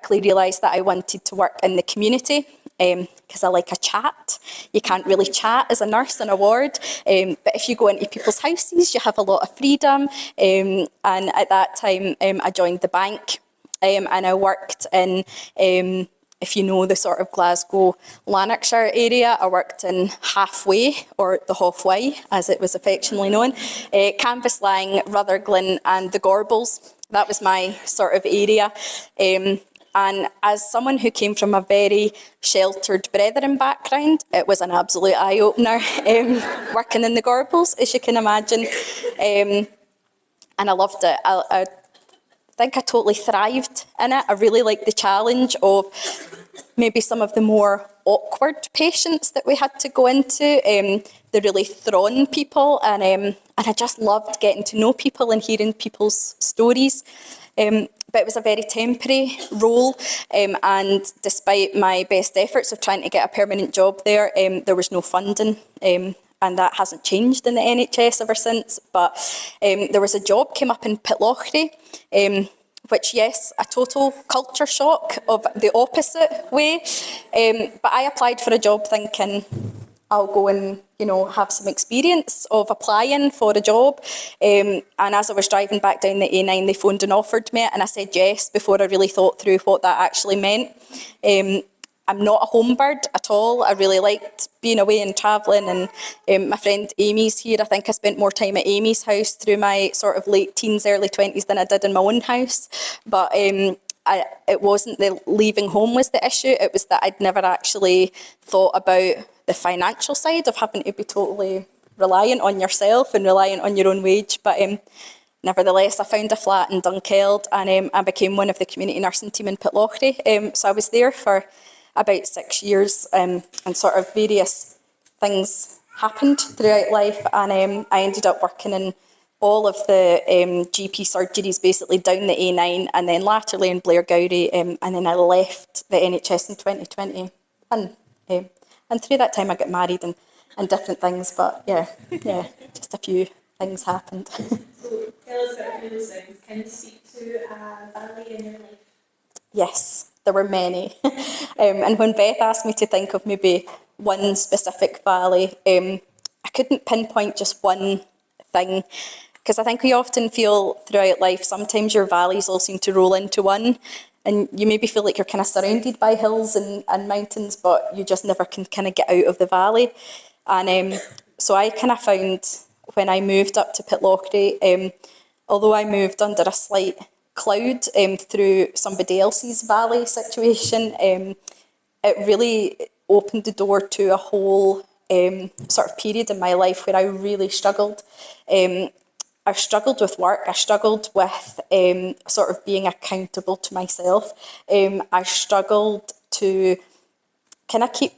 quickly realised that I wanted to work in the community because I like a chat. You can't really chat as a nurse in a ward, but if you go into people's houses, you have a lot of freedom. And at that time, I joined the bank, and I worked in, if you know the sort of Glasgow, Lanarkshire area, I worked in Halfway, or the Halfway, as it was affectionately known, Cambuslang, Rutherglen and the Gorbals. That was my sort of area. And as someone who came from a very sheltered brethren background, it was an absolute eye-opener working in the Gorbals, as you can imagine. And I loved it. I think I totally thrived in it. I really liked the challenge of maybe some of the more awkward patients that we had to go into, the really thrown people, and I just loved getting to know people and hearing people's stories. But it was a very temporary role, and despite my best efforts of trying to get a permanent job there, there was no funding, and that hasn't changed in the NHS ever since. But there was a job came up in Pitlochry, which, yes, a total culture shock of the opposite way. But I applied for a job thinking I'll go and, have some experience of applying for a job. And as I was driving back down the A9, they phoned and offered me it, and I said yes before I really thought through what that actually meant. I'm not a home bird at all. I really liked being away and travelling, and my friend Amy's here. I think I spent more time at Amy's house through my sort of late teens, early 20s than I did in my own house. But it wasn't the leaving home was the issue. It was that I'd never actually thought about the financial side of having to be totally reliant on yourself and reliant on your own wage. But nevertheless, I found a flat in Dunkeld, and I became one of the community nursing team in Pitlochry. So I was there for about 6 years, and sort of various things happened throughout life, and I ended up working in all of the GP surgeries basically down the A9, and then latterly in Blairgowrie, and then I left the NHS in 2020. And through that time I got married and different things, but yeah, just a few things happened. So tell us about those things. Can you speak to a valley in your life? Yes, there were many. And when Beth asked me to think of maybe one specific valley, I couldn't pinpoint just one thing, because I think we often feel throughout life, sometimes your valleys all seem to roll into one, and you maybe feel like you're kind of surrounded by hills and mountains, but you just never can kind of get out of the valley. And so I kind of found when I moved up to Pitlochry, although I moved under a slight cloud through somebody else's valley situation, it really opened the door to a whole sort of period in my life where I really struggled. I struggled with work. I struggled with sort of being accountable to myself. I struggled to kind of keep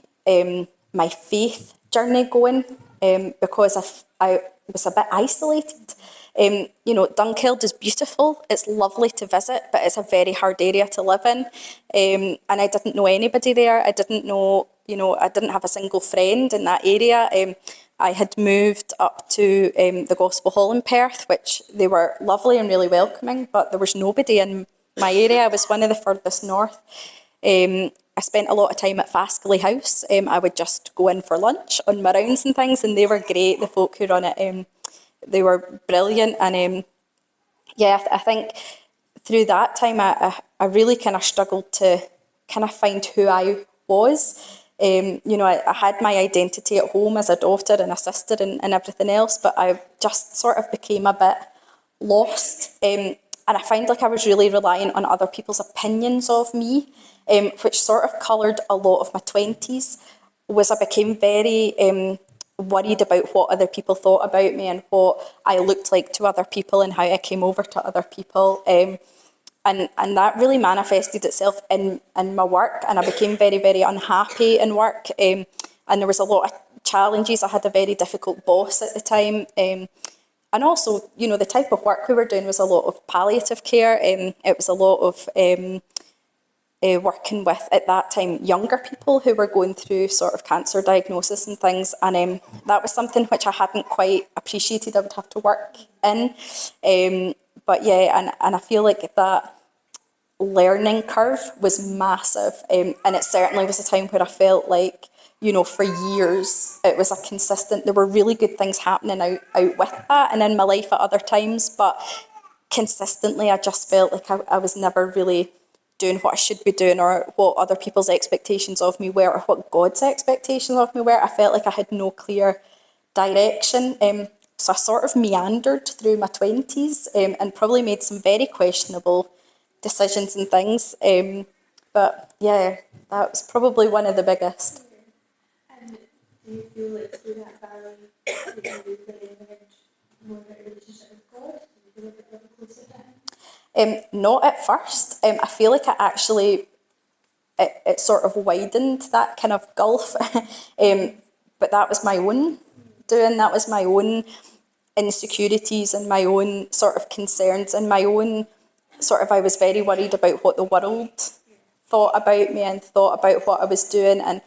my faith journey going because I was a bit isolated. Dunkeld is beautiful. It's lovely to visit, but it's a very hard area to live in. And I didn't know anybody there. I didn't know, I didn't have a single friend in that area. I had moved up to the Gospel Hall in Perth, which they were lovely and really welcoming, but there was nobody in my area. I was one of the furthest north. I spent a lot of time at Fascally House. I would just go in for lunch on my rounds and things, and they were great. The folk who run it, they were brilliant. And I think through that time, I really kind of struggled to kind of find who I was. I had my identity at home as a daughter and a sister and everything else, but I just sort of became a bit lost. And I find like I was really relying on other people's opinions of me, which sort of coloured a lot of my 20s, was I became very worried about what other people thought about me and what I looked like to other people and how I came over to other people. And that really manifested itself in my work, and I became very, very unhappy in work. And there was a lot of challenges. I had a very difficult boss at the time. And also, the type of work we were doing was a lot of palliative care. It was a lot of working with, at that time, younger people who were going through sort of cancer diagnosis and things. And that was something which I hadn't quite appreciated I would have to work in. But yeah, and I feel like that learning curve was massive. And it certainly was a time where I felt like, you know, for years, it was a consistent, there were really good things happening out with that and in my life at other times, but consistently I just felt like I was never really doing what I should be doing or what other people's expectations of me were or what God's expectations of me were. I felt like I had no clear direction. So I sort of meandered through my 20s and probably made some very questionable decisions and things. But yeah, that was probably one of the biggest. And do you feel like through that valley that you really learned more about your relationship with God? Do you feel like it got closer to Him? Not at first. I feel like it sort of widened that kind of gulf. But that was my own doing. That was my own insecurities and my own sort of concerns and my own sort of, I was very worried about what the world thought about me and thought about what I was doing. And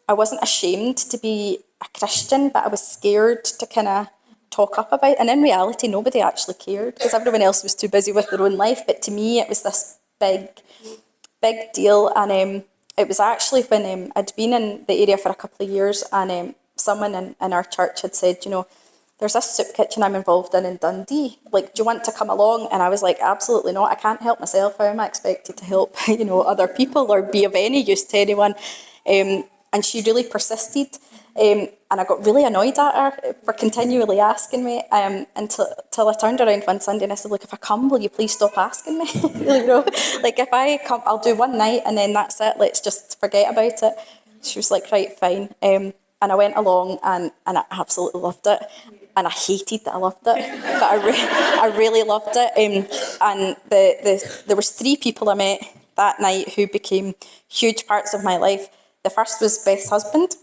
I wasn't ashamed to be a Christian, but I was scared to kind of talk up about it. And in reality, nobody actually cared because everyone else was too busy with their own life. But to me, it was this big deal. And it was actually when I'd been in the area for a couple of years and someone in our church had said, you know, there's this soup kitchen I'm involved in Dundee. Like, do you want to come along? And I was like, absolutely not. I can't help myself. How am I expected to help, you know, other people or be of any use to anyone? And she really persisted. And I got really annoyed at her for continually asking me until I turned around one Sunday and I said, look, if I come, will you please stop asking me? You know, like if I come, I'll do one night and then that's it. Let's just forget about it. She was like, right, fine. And I went along and I absolutely loved it. And I hated that I loved it, but I really loved it. And there was 3 people I met that night who became huge parts of my life. The first was Beth's husband,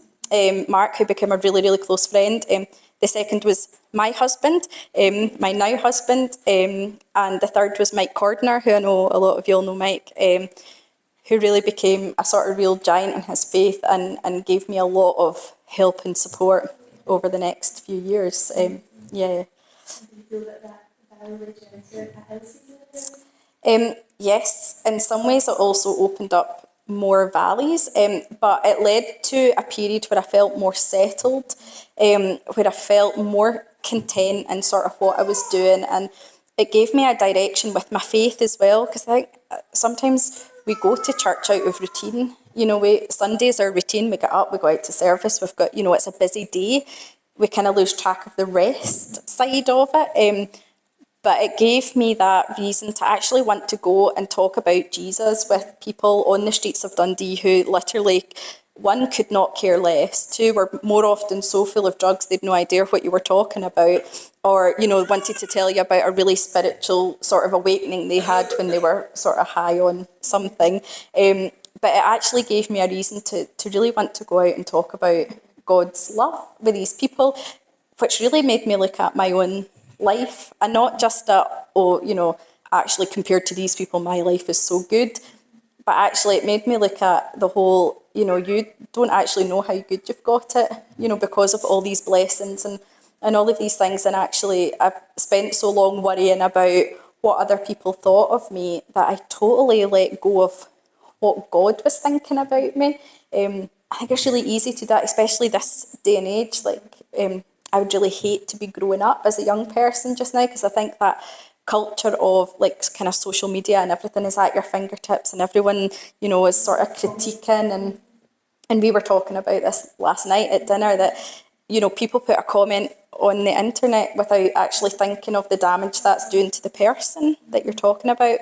Mark, who became a really, really close friend. The second was my husband, my now husband, and the third was Mike Cordner, who I know a lot of you all know Mike, who really became a sort of real giant in his faith and gave me a lot of help and support over the next few years. Yeah. Do you feel that valley led you into a healthy relationship? Yes, in some ways it also opened up more valleys, but it led to a period where I felt more settled, where I felt more content in sort of what I was doing, and it gave me a direction with my faith as well, because I think sometimes we go to church out of routine. You know, Sundays are routine, we get up, we go out to service, we've got, you know, it's a busy day. We kind of lose track of the rest side of it. But it gave me that reason to actually want to go and talk about Jesus with people on the streets of Dundee who literally, 1, could not care less, 2, were more often so full of drugs they'd no idea what you were talking about, or, you know, wanted to tell you about a really spiritual sort of awakening they had when they were sort of high on something. But it actually gave me a reason to really want to go out and talk about God's love with these people, which really made me look at my own life and not just at, oh, you know, actually compared to these people, my life is so good. But actually it made me look at the whole, you know, you don't actually know how good you've got it, you know, because of all these blessings and all of these things. And actually I've spent so long worrying about what other people thought of me that I totally let go of what God was thinking about me. I think it's really easy to do that, especially this day and age. Like, I would really hate to be growing up as a young person just now, because I think that culture of like kind of social media and everything is at your fingertips and everyone, you know, is sort of critiquing and we were talking about this last night at dinner that, you know, people put a comment on the internet without actually thinking of the damage that's doing to the person that you're talking about.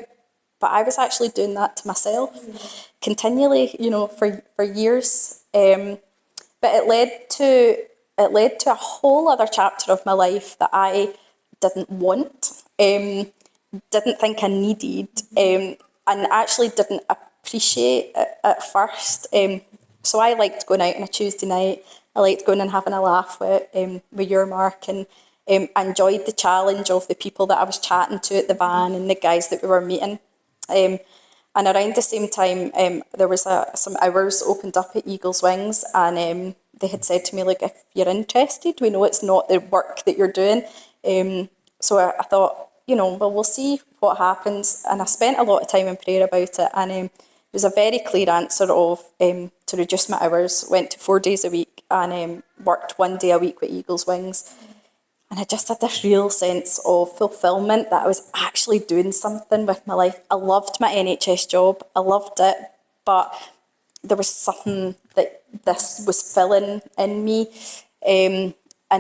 But I was actually doing that to myself continually, you know, for years. But it led to a whole other chapter of my life that I didn't want, didn't think I needed, and actually didn't appreciate at first. So I liked going out on a Tuesday night. I liked going and having a laugh with your Mark, and I enjoyed the challenge of the people that I was chatting to at the van and the guys that we were meeting. And around the same time, there was some hours opened up at Eagle's Wings, and they had said to me, like, if you're interested, we know it's not the work that you're doing. So I thought, you know, well, we'll see what happens. And I spent a lot of time in prayer about it, and it was a very clear answer of to reduce my hours, went to 4 days a week, and worked 1 day a week with Eagle's Wings. And I just had this real sense of fulfilment that I was actually doing something with my life. I loved my NHS job. I loved it. But there was something that this was filling in me. And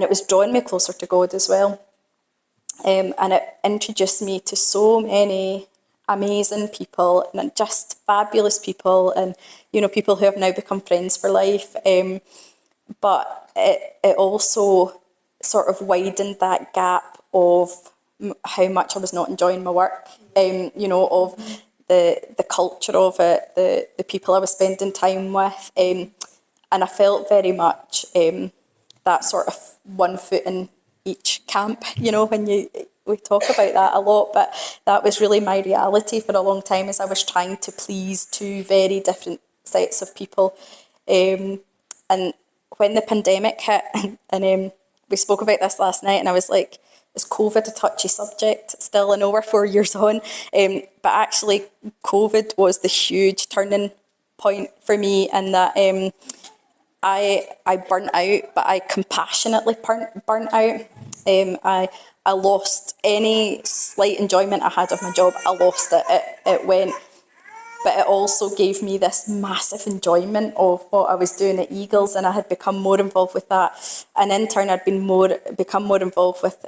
it was drawing me closer to God as well. And it introduced me to so many amazing people, and just fabulous people, and, you know, people who have now become friends for life. But it also sort of widened that gap of how much I was not enjoying my work, you know, of the culture of it, the people I was spending time with. And I felt very much that sort of one foot in each camp, you know, when we talk about that a lot, but that was really my reality for a long time, as I was trying to please two very different sets of people. And when the pandemic hit, and we spoke about this last night, and I was like, is COVID a touchy subject? Still, I know we're 4 years on, but actually COVID was the huge turning point for me, and that I burnt out, but I compassionately burnt out. I lost any slight enjoyment I had of my job. I lost it. It went. But it also gave me this massive enjoyment of what I was doing at Eagles, and I had become more involved with that. And in turn, I'd become more involved with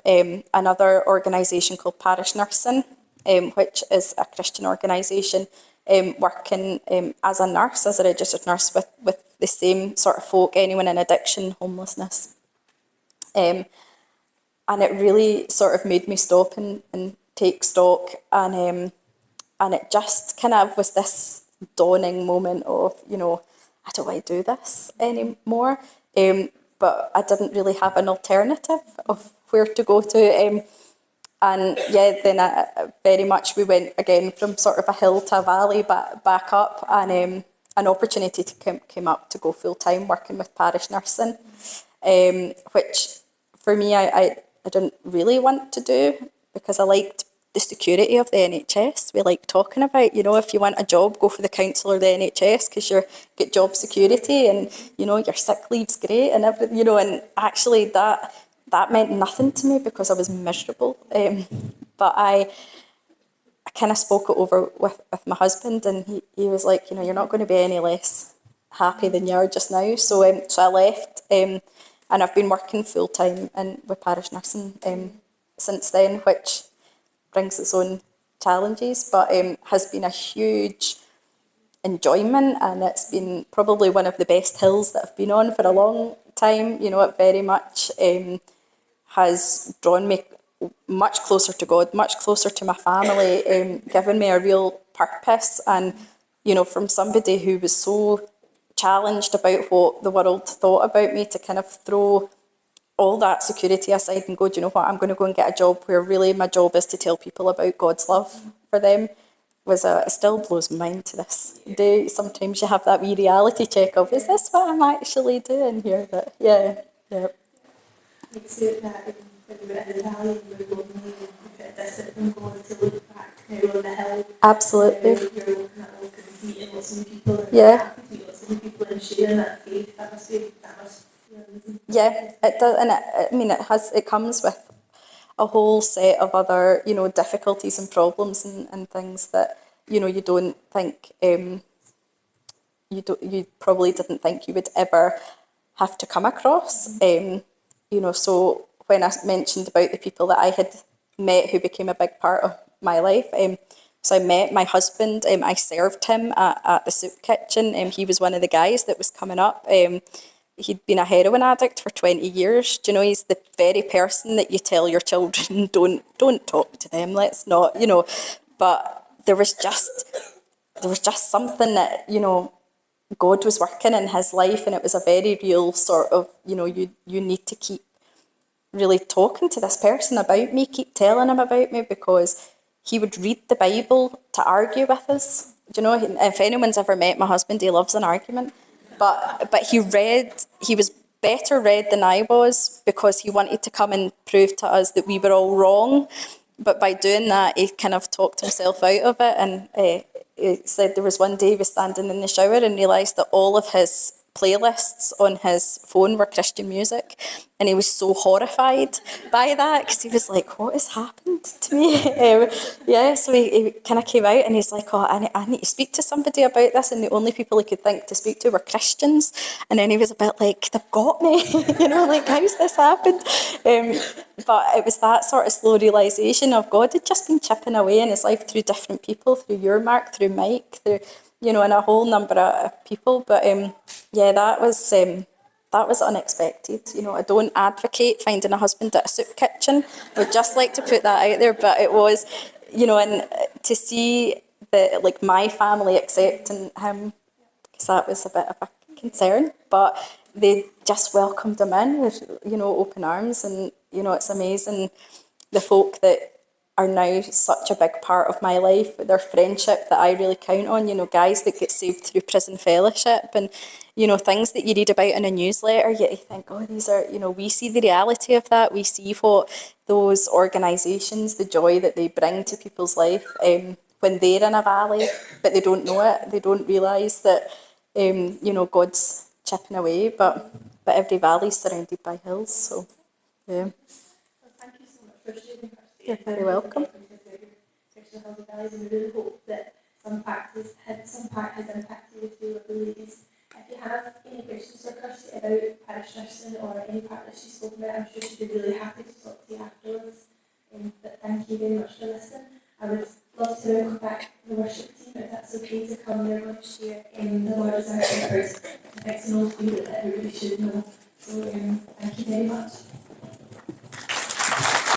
another organisation called Parish Nursing, which is a Christian organisation, working as a nurse, as a registered nurse with the same sort of folk, anyone in addiction, homelessness. And it really sort of made me stop and take stock, and it just kind of was this dawning moment of, you know, I don't want to do this anymore. But I didn't really have an alternative of where to go to. And yeah, then very much we went again from sort of a hill to a valley, back up, and an opportunity came up to go full time working with parish nursing, which for me I didn't really want to do, because I liked the security of the NHS. We like talking about, you know, if you want a job, go for the council or the NHS, because you get job security, and, you know, your sick leave's great and everything, you know, and actually that meant nothing to me because I was miserable. But I kind of spoke it over with my husband, and he was like, you know, you're not going to be any less happy than you are just now. So I left, and I've been working full time with parish nursing since then, which brings its own challenges, but has been a huge enjoyment, and it's been probably one of the best hills that I've been on for a long time. You know, it very much has drawn me much closer to God, much closer to my family, given me a real purpose. And, you know, from somebody who was so challenged about what the world thought about me, to kind of throw all that security aside and go, do you know what, I'm going to go and get a job where really my job is to tell people about God's love for them, it still blows my mind to this day. Sometimes you have that wee reality check of, is this what I'm actually doing here? But yeah. Like, say that when you were in the valley, you were lonely, and you felt distant from God, to look back now on the hill. Absolutely. You're looking at look and meeting lots of new people, and Yeah. happy to meet lots of new people and sharing that faith. That must feel amazing. Yeah, it does, and it comes with a whole set of other, you know, difficulties and problems and things that, you know, you don't think you probably didn't think you would ever have to come across. You know, so when I mentioned about the people that I had met who became a big part of my life, so I met my husband, I served him at the soup kitchen, he was one of the guys that was coming up. He'd been a heroin addict for 20 years. Do you know, he's the very person that you tell your children, don't talk to them, let's not, you know. But there was just something that, you know, God was working in his life, and it was a very real sort of, you know, you need to keep really talking to this person about me, keep telling him about me, because he would read the Bible to argue with us. Do you know, if anyone's ever met my husband, he loves an argument. But he was better read than I was, because he wanted to come and prove to us that we were all wrong. but by doing that, he kind of talked himself out of it, and he said there was one day he was standing in the shower and realised that all of his playlists on his phone were Christian music, and he was so horrified by that because he was like, what has happened to me? Yeah, so he kind of came out and he's like, oh, I need to speak to somebody about this, and the only people he could think to speak to were Christians, and then he was a bit like, they've got me, like, how's this happened? But it was that sort of slow realisation of God had just been chipping away in his life through different people, through your Mark, through Mike, through, and a whole number of people. But yeah, that was unexpected. I don't advocate finding a husband at a soup kitchen. I would just like to put that out there. But it was, and to see my family accepting him, because that was a bit of a concern. But they just welcomed him in with, open arms. And, it's amazing the folk that are now such a big part of my life, their friendship that I really count on, guys that get saved through prison fellowship and, things that you read about in a newsletter, yet you think, oh, these are, we see the reality of that. We see what those organisations, the joy that they bring to people's life when they're in a valley, but they don't know it. They don't realise that, God's chipping away, but every valley is surrounded by hills, so, yeah. Well, thank you so much for sharing, Kirsty. You're very welcome. And we really hope that some part has impacted you too, with the ladies. If you have any questions for Kirsty about parish nursing or any part that she spoke about, I'm sure she'd be really happy to talk to you afterwards. But thank you very much for listening. I would love to welcome back the worship team, if that's okay, to come. They're going to share the Lord is our shepherd. It's an old thing that everybody should know. So thank you very much.